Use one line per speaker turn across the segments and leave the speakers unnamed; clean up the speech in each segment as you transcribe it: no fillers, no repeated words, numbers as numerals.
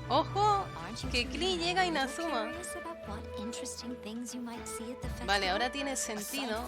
¡Ojo! Que Klee llega a Inazuma. Vale, ahora tiene sentido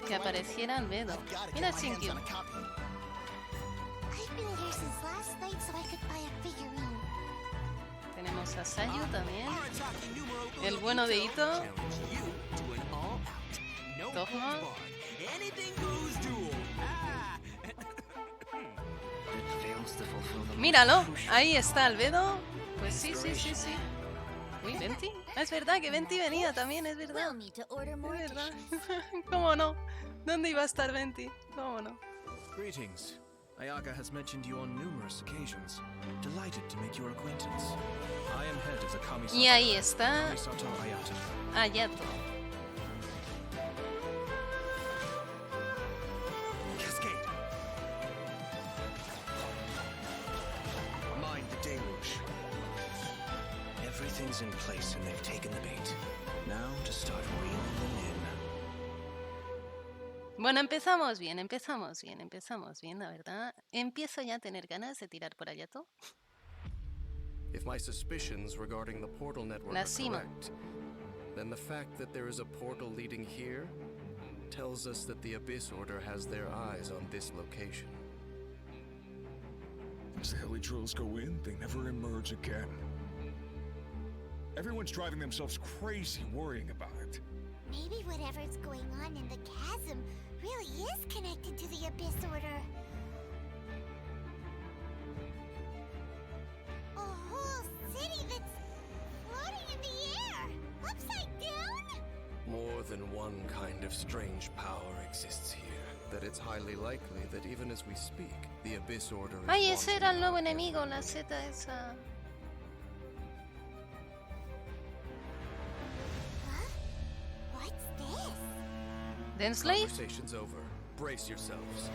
que apareciera Albedo. Mira Shinkyu. Tenemos a Sayu también. El bueno de Ito. Tohma. Míralo, ahí está Albedo. Pues sí. Uy, Venti. Es verdad que Venti venía también, es verdad. Es verdad. ¿Cómo no? ¿Dónde iba a estar Venti? ¿Cómo no?
Greetings. Ayaka has mentioned you on numerous occasions. Delighted to make your acquaintance. I am head of the Kamisato.
Y ahí está
Kamisato Ayato.
Ayato.
Cascade. Mind the deluge. Everything's in place and they've taken the bait. Now to start reeling them in.
Bueno, empezamos bien, la verdad. Empiezo ya a tener ganas de tirar por Ayato.
If my suspicions regarding the portal network
La
are
Sima.
correct, then the fact that there is a portal leading here tells us that the Abyss Order has their eyes on this location.
As the heli drills go in, they never emerge again. Everyone's driving themselves crazy worrying about it.
Maybe whatever's going on in the chasm really is connected to the Abyss Order. A whole city that's floating in the air, upside down?
More than one kind of strange power exists here, that it's highly likely that even as we speak, the Abyss Order is
Ay, ese era el
watching
nuevo
over
enemigo,
everyone.
la Z esa.
What's this?
Dainsleif,
Conversation's over. Brace yourselves.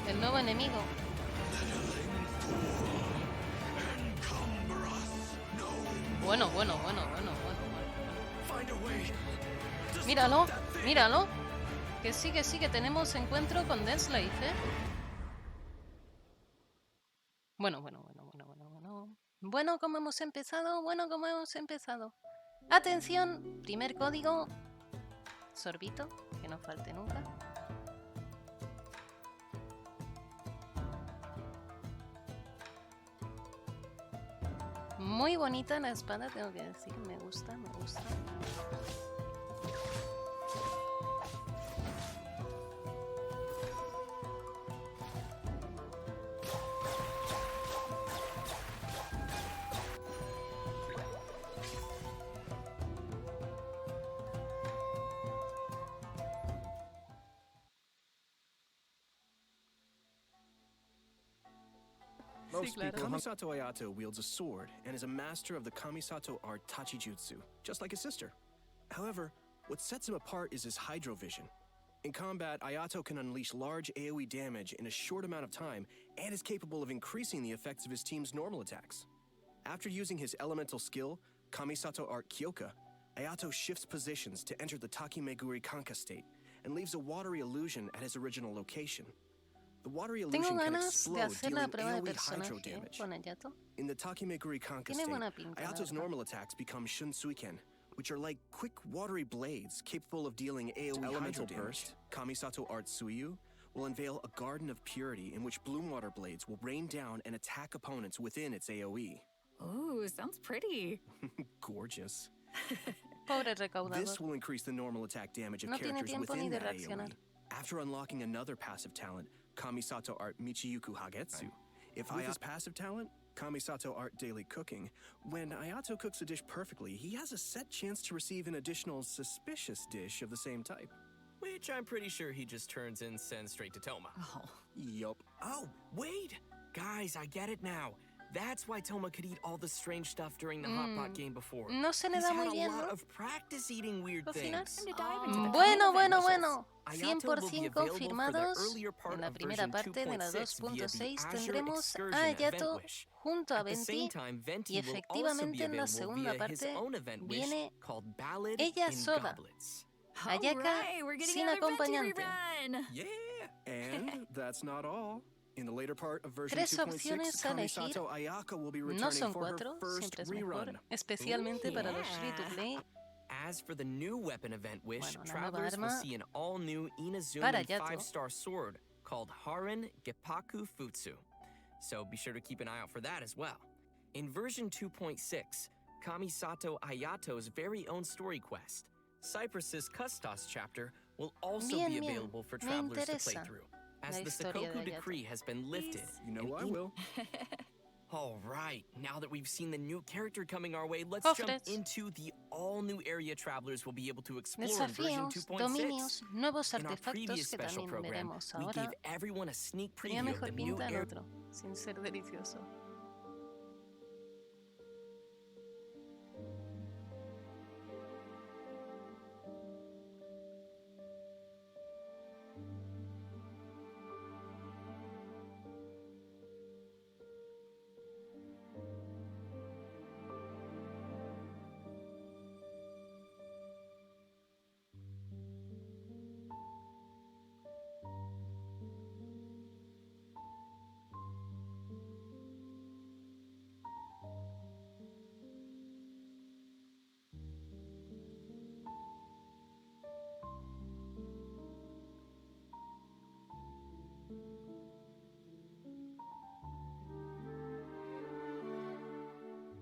el nuevo enemigo. Bueno. Míralo. Que sí, que tenemos encuentro con Dainsleif, ¿eh? Bueno. Bueno, como hemos empezado. Atención, primer código. Sorbito, que no falte nunca. Muy bonita la espada, tengo que decir, me gusta.
Most
claro.
people, Kamisato Ayato wields a sword and is a master of the Kamisato art Tachijutsu, just like his sister. However, what sets him apart is his hydro vision. In combat, Ayato can unleash large AoE damage in a short amount of time and is capable of increasing the effects of his team's normal attacks. After using his elemental skill, Kamisato art Kyoka, Ayato shifts positions to enter the Takimeguri Kanka state and leaves a watery illusion at his original location. The watery
Tengo
illusion can
ganas de
explode,
hacer la
dealing
prueba de
AoE hydro
personaje
damage.
con Ayato.
In the Takimeguri Kanka
Tiene
state,
buena pinta, la
Ayato's
verdad.
normal attacks become Shunsuiken, which are like quick, watery blades capable of dealing AoE elemental burst. Kamisato Art Suiyu will unveil a garden of purity in which bloom water blades will rain down and attack opponents within its AoE.
Ooh, sounds pretty.
Gorgeous.
Pobre recaudador.
This will increase the normal attack damage of
No tiene
characters
tiempo ni
within
de
that
reaccionar.
AoE. After unlocking another passive talent, Kamisato Art Michiyuku Hagetsu, with his passive talent, Kamisato Art Daily Cooking, when Ayato cooks a dish perfectly, he has a set chance to receive an additional suspicious dish of the same type.
Which I'm pretty sure he just turns and sends straight to Toma.
Oh,
Yup.
Oh, wait! Guys, I get it now. That's why Toma could eat all the strange stuff during the hot pot game before.
No se le
He's
da
had
muy
a
bien,
lot
¿no?
of practice eating weird
Cocinar.
things.
time to dive into the
Bueno.
Ayato
100%
will be available for the
confirmados.
earlier part
En la
of
primera
version
parte de la
2.6 via the
2.6
Azure
tendremos
Excursion
a
at
Ayato
Ventwish.
junto a
At the same
Venti.
time, Venti
Y
will also
efectivamente
be
en la
available
segunda
via his
parte
own event wish
viene
called Ballad
ella
in
sola.
Goblets.
Ayaka
all right, we're getting
sin
another Venti
acompañante.
rerun.
Yeah!
And that's not all. In the later part of version
Tres
2.6,
opciones a elegir.
Kamisato Ayaka will be
No
returning
son
for her
4,
first
siempre es mejor,
rerun.
especialmente para los
yeah.
free-to-play.
As for the new weapon event wish,
Bueno, una nueva
travelers will
arma
see an all-new
para
Inazuman
Yato.
5-star sword called Haran Geppaku Futsu. So be sure to keep an eye out for that as well. In version 2.6, Kamisato Ayato's very own story quest, Cypress's Custos chapter, will also
Bien,
be
bien.
available for
Me
travelers to play
interesa
through.
la
As the
historia de
Sakoku
Ayato.
decree has been lifted.
You know
and
I will.
All right, now that we've seen the new character coming our way, let's jump
Cofres.
into the all-new area travelers will be able to explore in version
Desafíos,
2.6.
dominios, nuevos
In our
artefactos
previous
que
special
también
program,
veremos
we
ahora.
gave everyone a sneak
Tenía
preview of
mejor
the new
pinta el
area.
otro, sin ser delicioso.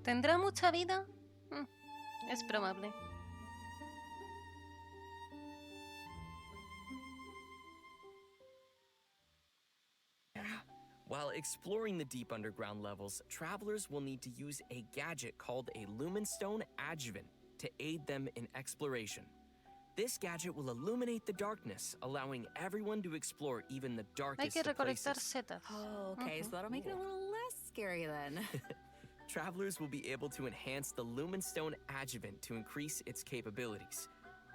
¿Tendrá mucha vida? Es probable.
While exploring the deep underground levels, travelers will need to use a gadget called a Lumenstone Adjuvant to aid them in exploration. This gadget will illuminate the darkness, allowing everyone to explore even the
Hay
darkest
que
of
recolectar
places.
setas.
Oh, okay, so that'll make it a little less scary then.
Travelers will be able to enhance the Lumenstone Adjuvant to increase its capabilities.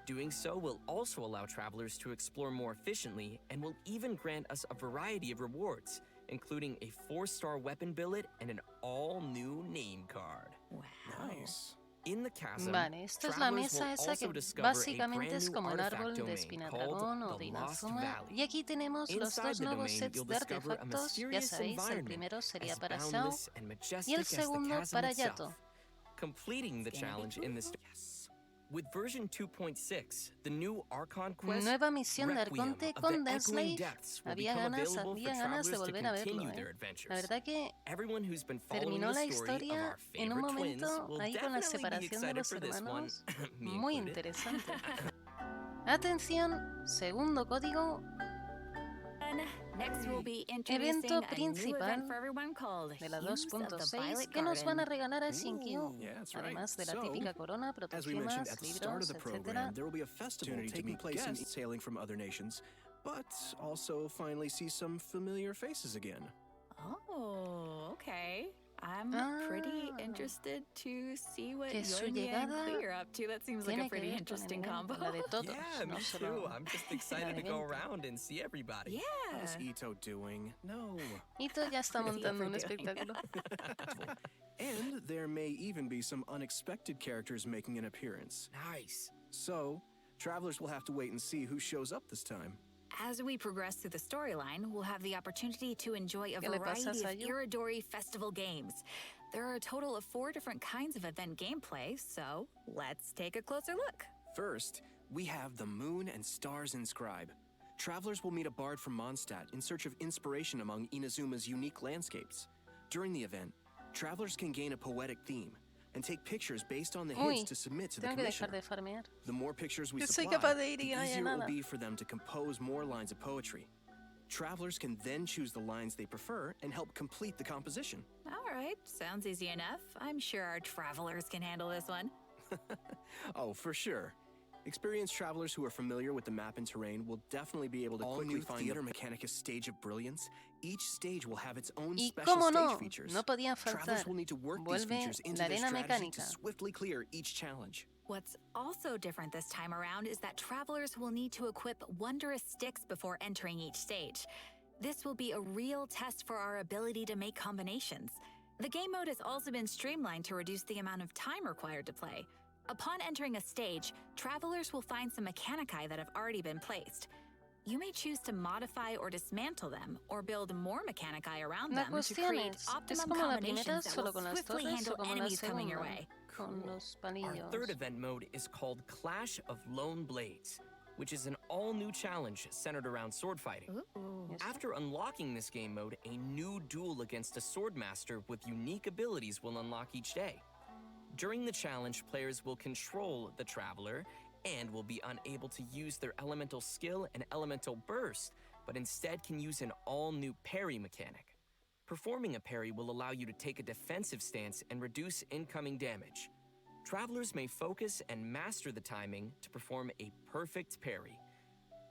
Doing so will also allow travelers to explore more efficiently and will even grant us a variety of rewards, including a 4-star weapon billet and an all-new name card.
Wow.
Nice.
In the chasm,
Vale, esta es la
travelers will
mesa esa
also
que
discover a
básicamente
brand
es
new
como el
artifact
árbol de
domain
espina
called
dragón o
the
de
Lost
Inazuma.
Valley.
Y aquí tenemos los
Inside
dos
the
nuevos
domain,
sets
you'll
de
discover a
artefactos. Ya
mysterious
sabéis, el
environment
primero sería
as
para Xiao
boundless and
y
majestic
el
as the
segundo
chasm
para
itself.
Yato.
Completing the
It's gonna be
challenge in this.
cool.
Yes. With version 2.6, the new Archon quest,
Nueva misión de
Requiem
Arconte
of
con
the Echoing
Dainsleif.
Depths, will
Había
become
ganas
available for
de
travelers to
volver a verlo.
continue their
La
adventures.
verdad que
Everyone who's been following
terminó
the
la
story of
historia
our
en un
favorite twins
momento
will
ahí con la
definitely be
separación de
excited
los
for this one,
hermanos.
me
Muy
included.
interesante. Atención, segundo código.
Next we'll be
Evento
introducing a new
principal
event for everyone called
de la
Hues of the
2.6
Violet
que nos van a
Garden.
regalar al Q,
Yeah, that's right.
además de la
So,
típica corona,
as we mentioned
protogemas,
at the start of
libros,
the
etc.
program, there will be a festival taking place in sailing from other nations, but also finally see some familiar faces again.
Oh, okay. I'm pretty
Ah.
interested to see what
Que su
Young and
llegada
Clear are up to. That seems like
tiene
a
que
pretty
ver con el
interesting
evento,
combo.
la de todos,
Yeah,
no
me
solo
too. I'm just
la
excited
de
to go
evento.
around and see everybody.
How's
Yeah.
Ito doing? No.
Ito ya está
Pretty
montando un
overdoing it.
espectáculo.
And there may even be some unexpected characters making an appearance.
Nice.
So, travelers will have to wait and see who shows up this time.
As we progress through the storyline, we'll have the opportunity to enjoy a
¿Qué le pasa a
variety of
Sayu?
Iridori festival games. There are a total of 4 different kinds of event gameplay, so let's take a closer look.
First, we have the Moon and Stars Inscribe. Travelers will meet a bard from Mondstadt in search of inspiration among Inazuma's unique landscapes. During the event, travelers can gain a poetic theme and take pictures based on the
Uy,
hints to submit to the
tengo que dejar
commissioner.
de farmear.
The more pictures we
Que soy
supply,
capaz de ir
the
y que no haya
easier it will
nada.
be for them to compose more lines of poetry. Travelers can then choose the lines they prefer and help complete the composition.
All right, sounds easy enough. I'm sure our travelers can handle this one.
Oh, for sure. Experienced travelers who are familiar with the map and terrain will definitely be able to quickly find Theater Mechanicus stage of brilliance. Each stage will have its own
Y
special
cómo
stage
no,
features.
no podían
Travelers
faltar.
will need to work these
Vuelve
features into
la
their
arena
strategy to
mecánica.
swiftly clear each challenge.
What's also different this time around is that travelers will need to equip wondrous sticks before entering each stage. This will be a real test for our ability to make combinations. The game mode has also been streamlined to reduce the amount of time required to play. Upon entering a stage, travelers will find some mechanici that have already been placed. You may choose to modify or dismantle them, or build more mechanici around
La
them to
cuestión
create
es
optimum
como la primera
combinations that
solo
will
con las
swiftly
torres o
handle
como la
enemies coming your
segunda
way.
con los
Our
palillos.
third event mode is called Clash of Lone Blades, which is an all-new challenge centered around sword fighting.
Ooh.
After unlocking this game mode, a new duel against a swordmaster with unique abilities will unlock each day. During the challenge, players will control the Traveler and will be unable to use their elemental skill and elemental burst, but instead can use an all-new parry mechanic. Performing a parry will allow you to take a defensive stance and reduce incoming damage. Travelers may focus and master the timing to perform a perfect parry,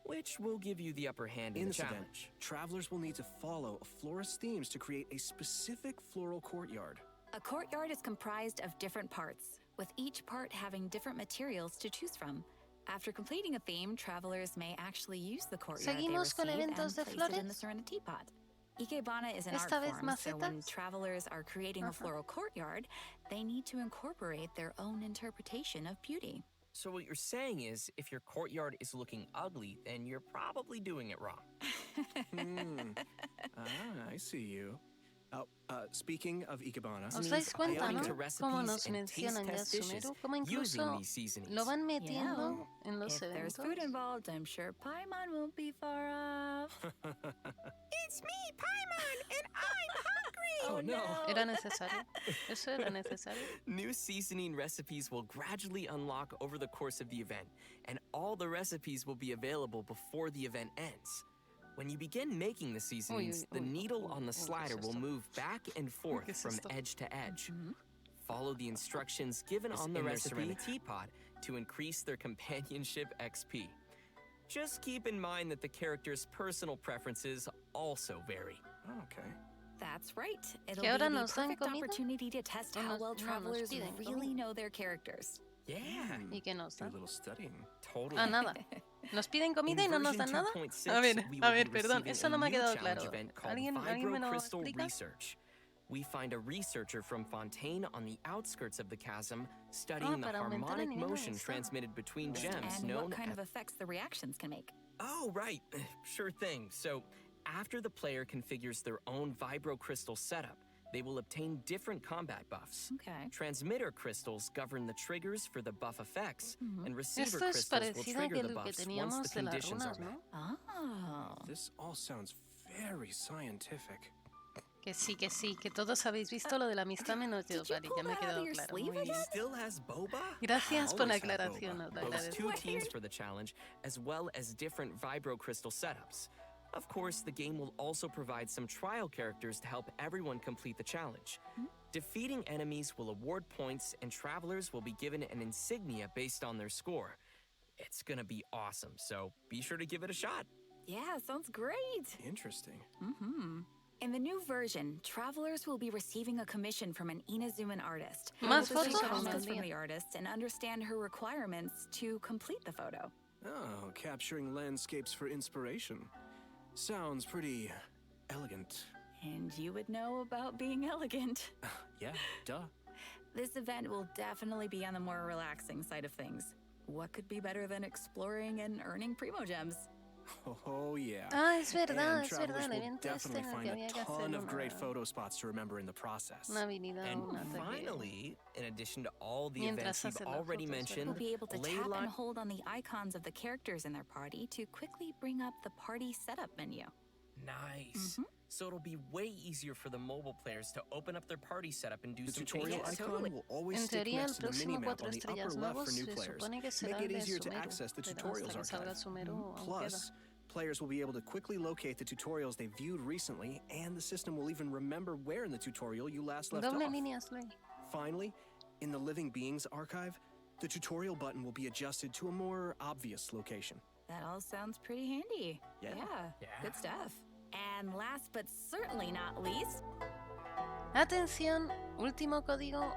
which will give you the upper hand in the
this event,
challenge.
travelers will need to follow a florist's themes to create a specific floral courtyard.
A courtyard is comprised of different parts, with each part having different materials to choose from. After completing a theme, travelers may actually use the courtyard they
Seguimos con
receive
eventos
and
de
place it in the
flores.
Serenity Pot. Ikebana is an
Esta
art
vez
form, so when
macetas.
travelers are creating a floral courtyard, they need to incorporate their own interpretation of beauty.
So what you're saying is, if your courtyard is looking ugly, then you're probably doing it wrong.
I see you. Speaking of Ikebana,
¿Os dais cuenta,
According
no?
to
Cómo
recipes
nos
and
mencionan ya
taste test
Sumeru, cómo
dishes using
incluso
these seasonings.
lo van metiendo en los
If there's
eventos.
food involved, I'm sure Paimon won't be far off.
It's me, Paimon, and I'm hungry!
Oh, no.
¿Era necesario? ¿Eso era necesario?
New seasoning recipes will gradually unlock over the course of the event, and all the recipes will be available before the event ends. When you begin making the seasonings, the needle on the slider will move back and forth from edge to edge. Follow the instructions given on the Serenity Pod to increase their companionship XP. Just keep in mind that the character's personal preferences also vary.
Okay.
That's right. It'll
Que
be
ahora
the
nos dan
perfect
comida.
opportunity to test
O
how
nos-
well
no, nos
travelers
piden
really
comida.
know their characters.
Yeah,
¿Y qué nos
Do a
dan?
little studying.
totally.
Ah, nada. ¿Nos piden comida y no nos dan nada? A ver, perdón, eso no me ha quedado claro. ¿Alguien me lo
Crystal
explica?
Research. We find a researcher from Fontaine on the outskirts of the chasm studying the
para aumentar el
harmonic
nivel,
motion
está.
transmitted between gems
And
known
what kind
as...
of effects the reactions can make.
Oh, right. Sure thing. So, after the player configures their own vibro crystal setup, they will obtain different combat buffs.
Okay.
Transmitter crystals govern the triggers for the buff effects, and receiver
Esto es
crystals will
parecido a
trigger the
lo que
buffs once
teníamos
the
de las
conditions are
runas,
met.
¿no?
Oh.
This all sounds very scientific.
Que sí, que todos habéis visto lo de la amistad menos yo,
Did you
vale,
pull
ya me ha
that out of
quedado
your
claro.
sleeve
Muy bien.
again?
Still has boba?
Gracias por la
Always had
aclaración,
boba.
os lo
Boasts
agradezco.
two teams for the challenge, as well as different vibro crystal setups. Of course, the game will also provide some trial characters to help everyone complete the challenge. Defeating enemies will award points, and travelers will be given an insignia based on their score. It's gonna be awesome, so be sure to give it a shot.
Yeah, sounds great.
Interesting.
In the new version, travelers will be receiving a commission from an Inazuman artist.
Más
They will take
fotos,
comments
no
from the artist and understand her requirements to complete the photo.
Oh, capturing landscapes for inspiration. Sounds pretty elegant.
And you would know about being elegant.
Yeah, duh.
This event will definitely be on the more relaxing side of things. What could be better than exploring and earning primo gems?
Oh, yeah.
Ah, es verdad,
And
es
travelers
verdad, el
will
evento este
definitely
en el
find
que
a
había que
ton
hacer
of great
una
photo spots to remember in the process.
habilidad,
And
un ataque.
finally, in addition to all the
Mientras
events you've
hacen las
already
fotos,
mentioned,
We'll be able to tap
Layla
and hold on the icons of the characters in their party to quickly bring up the party setup menu.
Nice. So it'll be way easier for the mobile players to open up their party setup and do
The
some
tutorial
changes.
icon will always
En
stick
teoría, el
next to the
próximo
minimap
4
on the upper
estrellas
left
nuevos
for new
se
players.
supone que será
Make
el
it
de
easier to
Sumeru,
access the
pero
tutorials
hasta que salga
archive.
Sumeru aún queda.
Plus, players will be able to quickly locate the tutorials they viewed recently, and the system will even remember where in the tutorial you last left
Doble
off.
línea, Slay.
Finally, in the Living Beings archive, the tutorial button will be adjusted to a more obvious location.
That all sounds pretty handy.
Yeah.
Good stuff. And last but certainly not least,
Atención, último código